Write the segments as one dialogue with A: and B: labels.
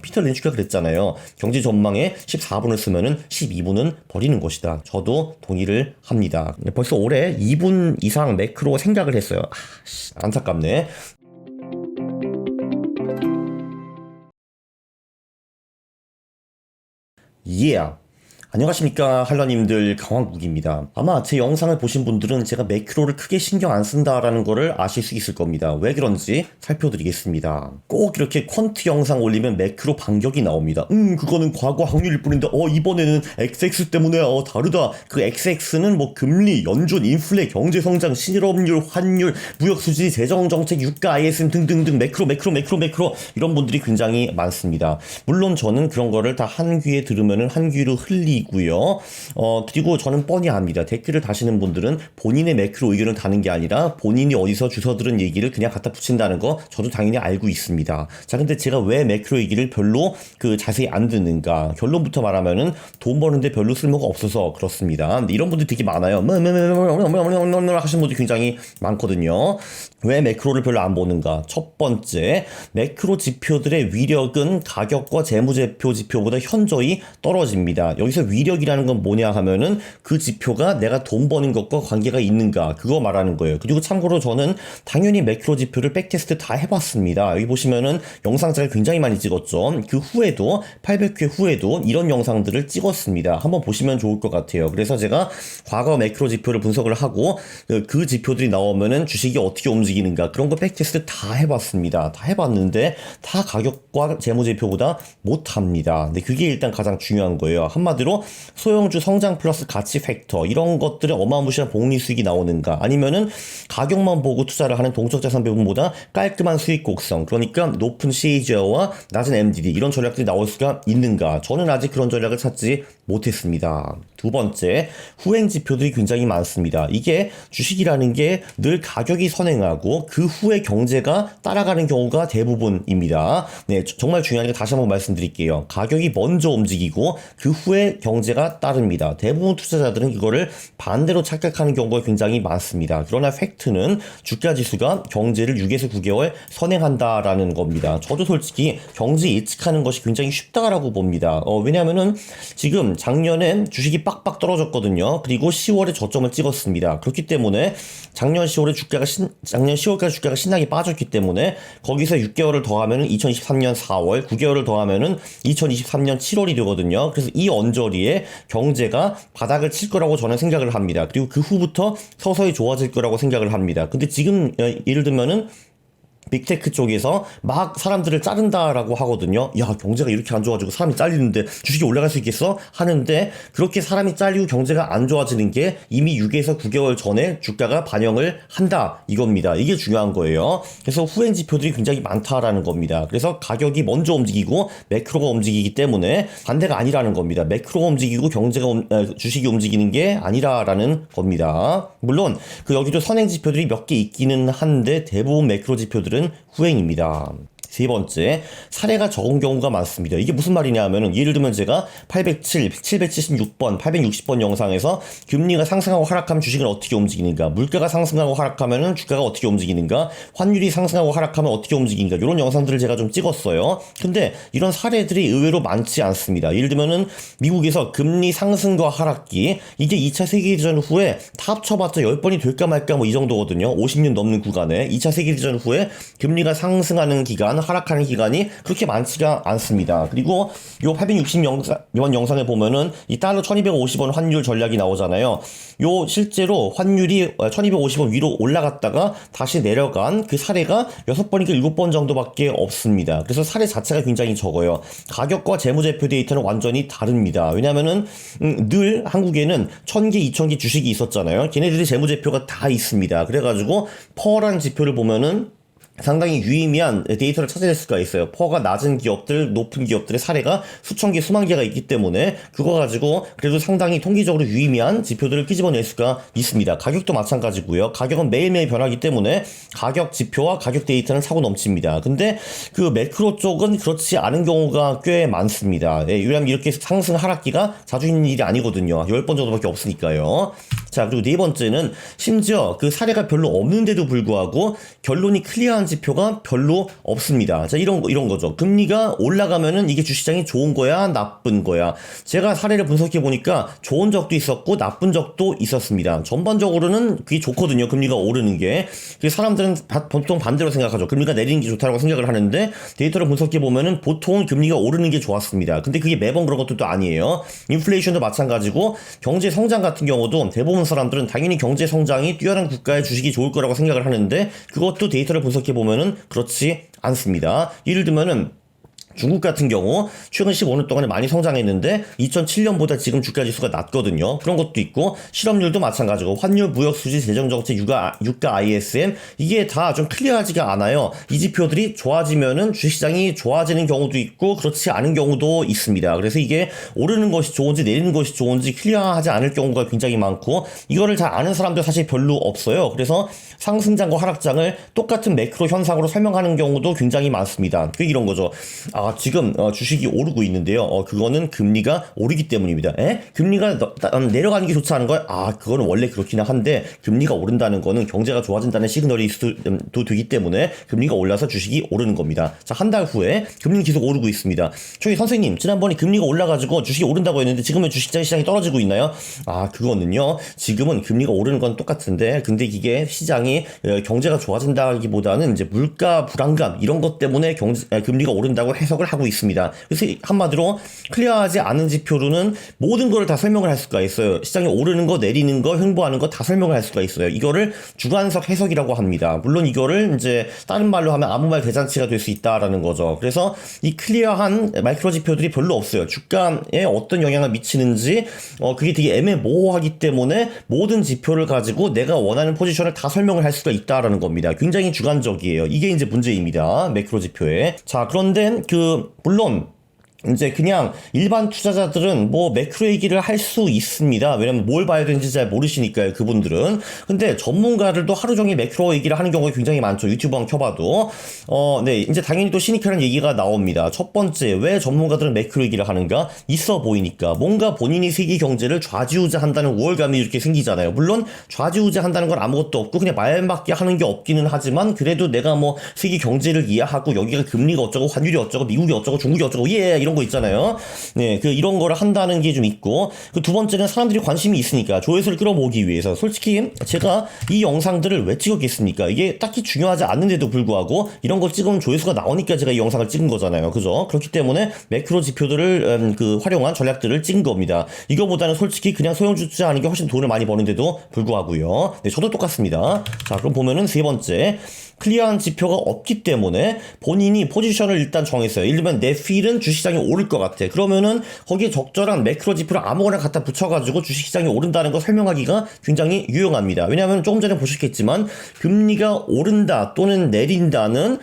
A: 피터 린치가 그랬잖아요. 경제 전망에 14분을 쓰면은 12분은 버리는 것이다. 저도 동의를 합니다. 벌써 올해 2분 이상 매크로 생각을 했어요. 안타깝네. Yeah. 안녕하십니까 할러님들, 강황국입니다. 아마 제 영상을 보신 분들은 제가 매크로를 크게 신경 안 쓴다라는 거를 아실 수 있을 겁니다. 왜 그런지 살펴드리겠습니다. 꼭 이렇게 퀀트 영상 올리면 매크로 반격이 나옵니다. 그거는 과거 확률일 뿐인데 이번에는 XX 때문에 다르다. 그 XX는 뭐 금리, 연준, 인플레, 경제성장, 실업률, 환율, 무역수지, 재정정책, 유가, ISM 등등등 매크로 이런 분들이 굉장히 많습니다. 물론 저는 그런 거를 다 한 귀에 들으면은 한 귀로 고요. 그리고 저는 뻔히 압니다. 댓글을 다시는 분들은 본인의 매크로 의견을 다는 게 아니라 본인이 어디서 주워 들은 얘기를 그냥 갖다 붙인다는 거 저도 당연히 알고 있습니다. 자, 근데 제가 왜 매크로 얘기를 별로 자세히 안 듣는가? 결론부터 말하면은 돈 버는데 별로 쓸모가 없어서 그렇습니다. 근데 이런 분들이 되게 많아요. 하시는 분들이 굉장히 많거든요. 왜 매크로를 별로 안 보는가? 첫 번째, 매크로 지표들의 위력은 가격과 재무제표 지표보다 현저히 떨어집니다. 여기서 위력이라는 건 뭐냐 하면은 그 지표가 내가 돈 버는 것과 관계가 있는가, 그거 말하는 거예요. 그리고 참고로 저는 당연히 매크로 지표를 백테스트 다 해봤습니다. 여기 보시면은 영상작을 굉장히 많이 찍었죠. 그 후에도 800회 후에도 이런 영상들을 찍었습니다. 한번 보시면 좋을 것 같아요. 그래서 제가 과거 매크로 지표를 분석을 하고 그 지표들이 나오면은 주식이 어떻게 움직이는가, 그런 거 백테스트 다 해봤습니다. 다 해봤는데 다 가격과 재무제표보다 못합니다. 근데 그게 일단 가장 중요한 거예요. 한마디로 소형주 성장 플러스 가치 팩터, 이런 것들의 어마무시한 복리 수익이 나오는가, 아니면은 가격만 보고 투자를 하는 동적 자산 배분보다 깔끔한 수익 곡성, 그러니까 높은 CAGR와 낮은 MDD, 이런 전략들이 나올 수가 있는가. 저는 아직 그런 전략을 찾지 못했습니다. 두 번째, 후행 지표들이 굉장히 많습니다. 이게 주식이라는 게 늘 가격이 선행하고 그 후에 경제가 따라가는 경우가 대부분입니다. 네, 정말 중요한 게 다시 한번 말씀드릴게요. 가격이 먼저 움직이고 그 후에 경제가 따릅니다. 대부분 투자자들은 이거를 반대로 착각하는 경우가 굉장히 많습니다. 그러나 팩트는 주가 지수가 경제를 6에서 9개월 선행한다라는 겁니다. 저도 솔직히 경제 예측하는 것이 굉장히 쉽다라고 봅니다. 왜냐하면은 지금 작년엔 주식이 빡빡 떨어졌거든요. 그리고 10월에 저점을 찍었습니다. 그렇기 때문에 작년 10월까지 주가가 신나게 빠졌기 때문에 거기서 6개월을 더하면은 2023년 4월, 9개월을 더하면은 2023년 7월이 되거든요. 그래서 이 언저리에 경제가 바닥을 칠 거라고 저는 생각을 합니다. 그리고 그 후부터 서서히 좋아질 거라고 생각을 합니다. 근데 지금 예를 들면은 빅테크 쪽에서 막 사람들을 자른다라고 하거든요. 야, 경제가 이렇게 안 좋아지고 사람이 잘리는데 주식이 올라갈 수 있겠어? 하는데, 그렇게 사람이 잘리고 경제가 안 좋아지는 게 이미 6에서 9개월 전에 주가가 반영을 한다, 이겁니다. 이게 중요한 거예요. 그래서 후행 지표들이 굉장히 많다라는 겁니다. 그래서 가격이 먼저 움직이고 매크로가 움직이기 때문에 반대가 아니라는 겁니다. 매크로가 움직이고 주식이 움직이는 게 아니라라는 겁니다. 물론 여기도 선행 지표들이 몇 개 있기는 한데 대부분 매크로 지표들은 후행입니다. 세 번째, 사례가 적은 경우가 많습니다. 이게 무슨 말이냐 하면은, 예를 들면 제가 776번, 860번 영상에서 금리가 상승하고 하락하면 주식은 어떻게 움직이는가, 물가가 상승하고 하락하면은 주가가 어떻게 움직이는가, 환율이 상승하고 하락하면 어떻게 움직이는가, 이런 영상들을 제가 좀 찍었어요. 근데 이런 사례들이 의외로 많지 않습니다. 예를 들면은 미국에서 금리 상승과 하락기, 이게 2차 세계대전 후에 다 합쳐봤자 10번이 될까 말까 뭐 이 정도거든요. 50년 넘는 구간에 2차 세계대전 후에 금리가 상승하는 기간, 하락하는 기간이 그렇게 많지가 않습니다. 그리고 요 860번 영상에 보면은 이 달러 1250원 환율 전략이 나오잖아요. 요 실제로 환율이 1250원 위로 올라갔다가 다시 내려간 그 사례가 6번인가 7번 정도밖에 없습니다. 그래서 사례 자체가 굉장히 적어요. 가격과 재무제표 데이터는 완전히 다릅니다. 왜냐면은 늘 한국에는 1000개, 2000개 주식이 있었잖아요. 걔네들이 재무제표가 다 있습니다. 그래가지고 퍼라는 지표를 보면은 상당히 유의미한 데이터를 찾아낼 수가 있어요. 퍼가 낮은 기업들, 높은 기업들의 사례가 수천 개, 수만 개가 있기 때문에 그거 가지고 그래도 상당히 통계적으로 유의미한 지표들을 끄집어낼 수가 있습니다. 가격도 마찬가지고요. 가격은 매일매일 변하기 때문에 가격 지표와 가격 데이터는 차고 넘칩니다. 근데 그 매크로 쪽은 그렇지 않은 경우가 꽤 많습니다. 왜냐하면 이렇게 상승 하락기가 자주 있는 일이 아니거든요. 10번 정도밖에 없으니까요. 자, 그리고 네 번째는 심지어 그 사례가 별로 없는데도 불구하고 결론이 클리어한 지표가 별로 없습니다. 자, 이런 거죠. 금리가 올라가면은 이게 주시장이 좋은 거야, 나쁜 거야. 제가 사례를 분석해 보니까 좋은 적도 있었고 나쁜 적도 있었습니다. 전반적으로는 그게 좋거든요. 금리가 오르는 게. 사람들은 보통 반대로 생각하죠. 금리가 내리는 게 좋다고 생각을 하는데 데이터를 분석해 보면은 보통은 금리가 오르는 게 좋았습니다. 근데 그게 매번 그런 것도 아니에요. 인플레이션도 마찬가지고 경제 성장 같은 경우도 대부분 사람들은 당연히 경제 성장이 뛰어난 국가의 주식이 좋을 거라고 생각을 하는데 그것도 데이터를 분석해 보면은 그렇지 않습니다. 예를 들면은 중국 같은 경우 최근 15년 동안에 많이 성장했는데 2007년보다 지금 주가 지수가 낮거든요. 그런 것도 있고 실업률도 마찬가지고 환율, 무역 수지, 재정 정책, 유가 ISM 이게 다 좀 클리어하지가 않아요. 이 지표들이 좋아지면은 주식시장이 좋아지는 경우도 있고 그렇지 않은 경우도 있습니다. 그래서 이게 오르는 것이 좋은지 내리는 것이 좋은지 클리어하지 않을 경우가 굉장히 많고 이거를 잘 아는 사람들 사실 별로 없어요. 그래서 상승장과 하락장을 똑같은 매크로 현상으로 설명하는 경우도 굉장히 많습니다. 그 이런 거죠. 지금 주식이 오르고 있는데요. 그거는 금리가 오르기 때문입니다. 금리가 내려가는 게 좋지 않은 거예요? 그거는 원래 그렇긴 한데 금리가 오른다는 거는 경제가 좋아진다는 시그널이 또 되기 때문에 금리가 올라서 주식이 오르는 겁니다. 자, 한 달 후에 금리는 계속 오르고 있습니다. 저기 선생님, 지난번에 금리가 올라가지고 주식이 오른다고 했는데 지금은 주식시장이 떨어지고 있나요? 그거는요. 지금은 금리가 오르는 건 똑같은데 근데 이게 시장이 경제가 좋아진다기보다는 이제 물가 불안감 이런 것 때문에 금리가 오른다고 해석을 하고 있습니다. 그래서 한마디로 클리어하지 않은 지표로는 모든 걸 다 설명을 할 수가 있어요. 시장이 오르는 거, 내리는 거, 횡보하는 거 다 설명을 할 수가 있어요. 이거를 주관석 해석이라고 합니다. 물론 이거를 이제 다른 말로 하면 아무 말 대잔치가 될 수 있다라는 거죠. 그래서 이 클리어한 마이크로 지표들이 별로 없어요. 주가에 어떤 영향을 미치는지 그게 되게 애매모호하기 때문에 모든 지표를 가지고 내가 원하는 포지션을 다 설명을 할 수가 있다라는 겁니다. 굉장히 주관적이에요. 이게 이제 문제입니다. 매크로 지표에. 자, 그런데 물론 이제 그냥 일반 투자자들은 뭐 매크로 얘기를 할 수 있습니다. 왜냐면 뭘 봐야 되는지 잘 모르시니까요, 그분들은. 근데 전문가들도 하루 종일 매크로 얘기를 하는 경우가 굉장히 많죠. 유튜브 한번 켜봐도. 네, 이제 당연히 또 시니컬한 얘기가 나옵니다. 첫 번째, 왜 전문가들은 매크로 얘기를 하는가? 있어 보이니까. 뭔가 본인이 세계 경제를 좌지우지한다는 우월감이 이렇게 생기잖아요. 물론 좌지우지한다는 건 아무것도 없고 그냥 말밖에 하는 게 없기는 하지만 그래도 내가 뭐 세계 경제를 이해하고 여기가 금리가 어쩌고 환율이 어쩌고 미국이 어쩌고 중국이 어쩌고 이런 거 있잖아요. 네, 이런 거를 한다는 게 좀 있고, 그 두 번째는 사람들이 관심이 있으니까 조회수를 끌어모으기 위해서. 솔직히 제가 이 영상들을 왜 찍었겠습니까? 이게 딱히 중요하지 않는데도 불구하고 이런 거 찍으면 조회수가 나오니까 제가 이 영상을 찍은 거잖아요. 그죠? 그렇기 때문에 매크로 지표들을 활용한 전략들을 찍은 겁니다. 이거보다는 솔직히 그냥 소형주주 하는 게 훨씬 돈을 많이 버는데도 불구하고요. 네, 저도 똑같습니다. 자, 그럼 보면은 세 번째. 클리어한 지표가 없기 때문에 본인이 포지션을 일단 정했어요. 예를 들면 내 필은 주식시장이 오를 것 같아. 그러면은 거기에 적절한 매크로 지표를 아무거나 갖다 붙여가지고 주식시장이 오른다는 거 설명하기가 굉장히 유용합니다. 왜냐하면 조금 전에 보셨겠지만 금리가 오른다 또는 내린다는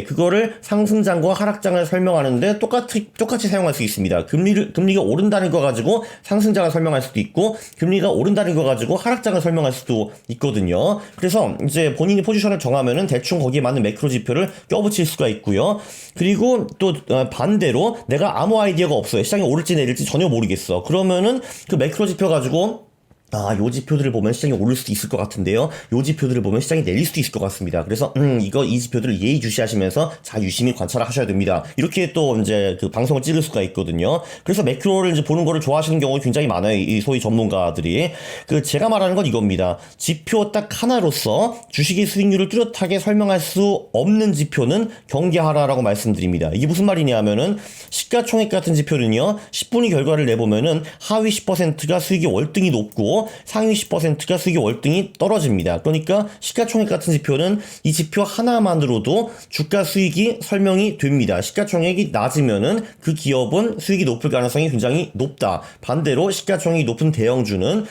A: 그거를 상승장과 하락장을 설명하는데 똑같이 사용할 수 있습니다. 금리가 오른다는 거 가지고 상승장을 설명할 수도 있고 금리가 오른다는 거 가지고 하락장을 설명할 수도 있거든요. 그래서 이제 본인이 포지션을 정하면은 대충 거기에 맞는 매크로 지표를 껴붙일 수가 있고요. 그리고 또 반대로 내가 아무 아이디어가 없어요. 시장이 오를지 내릴지 전혀 모르겠어. 그러면은 그 매크로 지표 가지고 요 지표들을 보면 시장이 오를 수도 있을 것 같은데요. 요 지표들을 보면 시장이 내릴 수도 있을 것 같습니다. 그래서 이 지표들을 예의주시하시면서 잘 유심히 관찰을 하셔야 됩니다. 이렇게 또 이제 그 방송을 찍을 수가 있거든요. 그래서 매크로를 이제 보는 거를 좋아하시는 경우가 굉장히 많아요. 이 소위 전문가들이. 제가 말하는 건 이겁니다. 지표 딱 하나로서 주식의 수익률을 뚜렷하게 설명할 수 없는 지표는 경계하라라고 말씀드립니다. 이게 무슨 말이냐면은 시가총액 같은 지표는요. 10분위 결과를 내보면은 하위 10%가 수익이 월등히 높고 상위 10%가 수익이 월등히 떨어집니다. 그러니까 시가총액 같은 지표는 이 지표 하나만으로도 주가 수익이 설명이 됩니다. 시가총액이 낮으면은 그 기업은 수익이 높을 가능성이 굉장히 높다. 반대로 시가총액이 높은 대형주는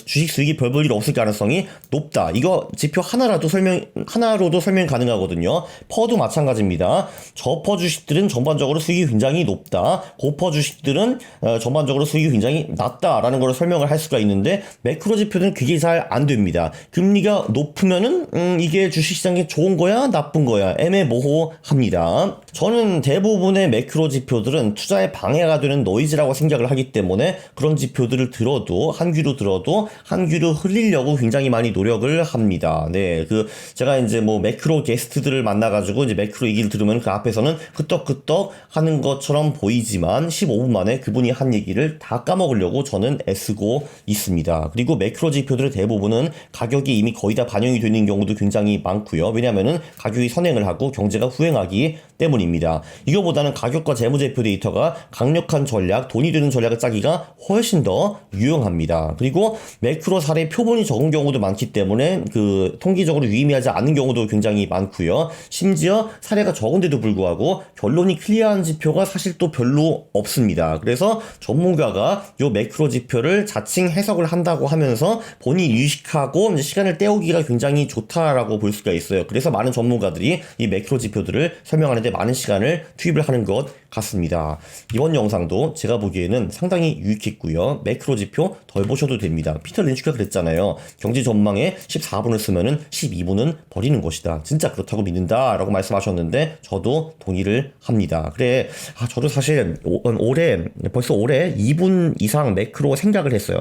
A: 주식 수익이 별 볼 일 없을 가능성이 높다. 이거 지표 하나로도 설명이 가능하거든요. 퍼도 마찬가지입니다. 저퍼 주식들은 전반적으로 수익이 굉장히 높다. 고퍼 주식들은 전반적으로 수익이 굉장히 낮다라는 걸 설명을 할 수가 있는데 그런데 매크로 지표는 그게 잘 안 됩니다. 금리가 높으면은 이게 주식시장에 좋은 거야 나쁜 거야 애매모호합니다. 저는 대부분의 매크로 지표들은 투자에 방해가 되는 노이즈라고 생각을 하기 때문에 그런 지표들을 들어도 한 귀로 흘리려고 굉장히 많이 노력을 합니다. 네, 제가 이제 뭐 매크로 게스트들을 만나가지고 이제 매크로 얘기를 들으면 그 앞에서는 끄떡끄떡 하는 것처럼 보이지만 15분 만에 그분이 한 얘기를 다 까먹으려고 저는 애쓰고 있습니다. 그리고 매크로 지표들의 대부분은 가격이 이미 거의 다 반영이 되는 경우도 굉장히 많고요. 왜냐하면은 가격이 선행을 하고 경제가 후행하기 때문입니다. 이거보다는 가격과 재무제표 데이터가 강력한 전략, 돈이 되는 전략을 짜기가 훨씬 더 유용합니다. 그리고 매크로 사례 표본이 적은 경우도 많기 때문에 통계적으로 유의미하지 않은 경우도 굉장히 많고요. 심지어 사례가 적은데도 불구하고 결론이 클리어한 지표가 사실 또 별로 없습니다. 그래서 전문가가 요 매크로 지표를 자칭 해석을 한다고 하면서 본인이 유식하고 이제 시간을 때우기가 굉장히 좋다라고 볼 수가 있어요. 그래서 많은 전문가들이 이 매크로 지표들을 설명하는데 많은 시간을 투입을 하는 것 같습니다. 이번 영상도 제가 보기에는 상당히 유익했고요. 매크로 지표 덜 보셔도 됩니다. 피터 린츠가 그랬잖아요. 경제 전망에 14분을 쓰면은 12분은 버리는 것이다. 진짜 그렇다고 믿는다 라고 말씀하셨는데 저도 동의를 합니다. 그래, 저도 사실 벌써 올해 2분 이상 매크로 생각을 했어요.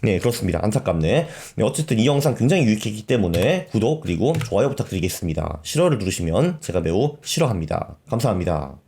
A: 네, 그렇습니다. 안타깝네. 네, 어쨌든 이 영상 굉장히 유익했기 때문에 구독 그리고 좋아요 부탁드리겠습니다. 싫어를 누르시면 제가 매우 싫어합니다. 감사합니다.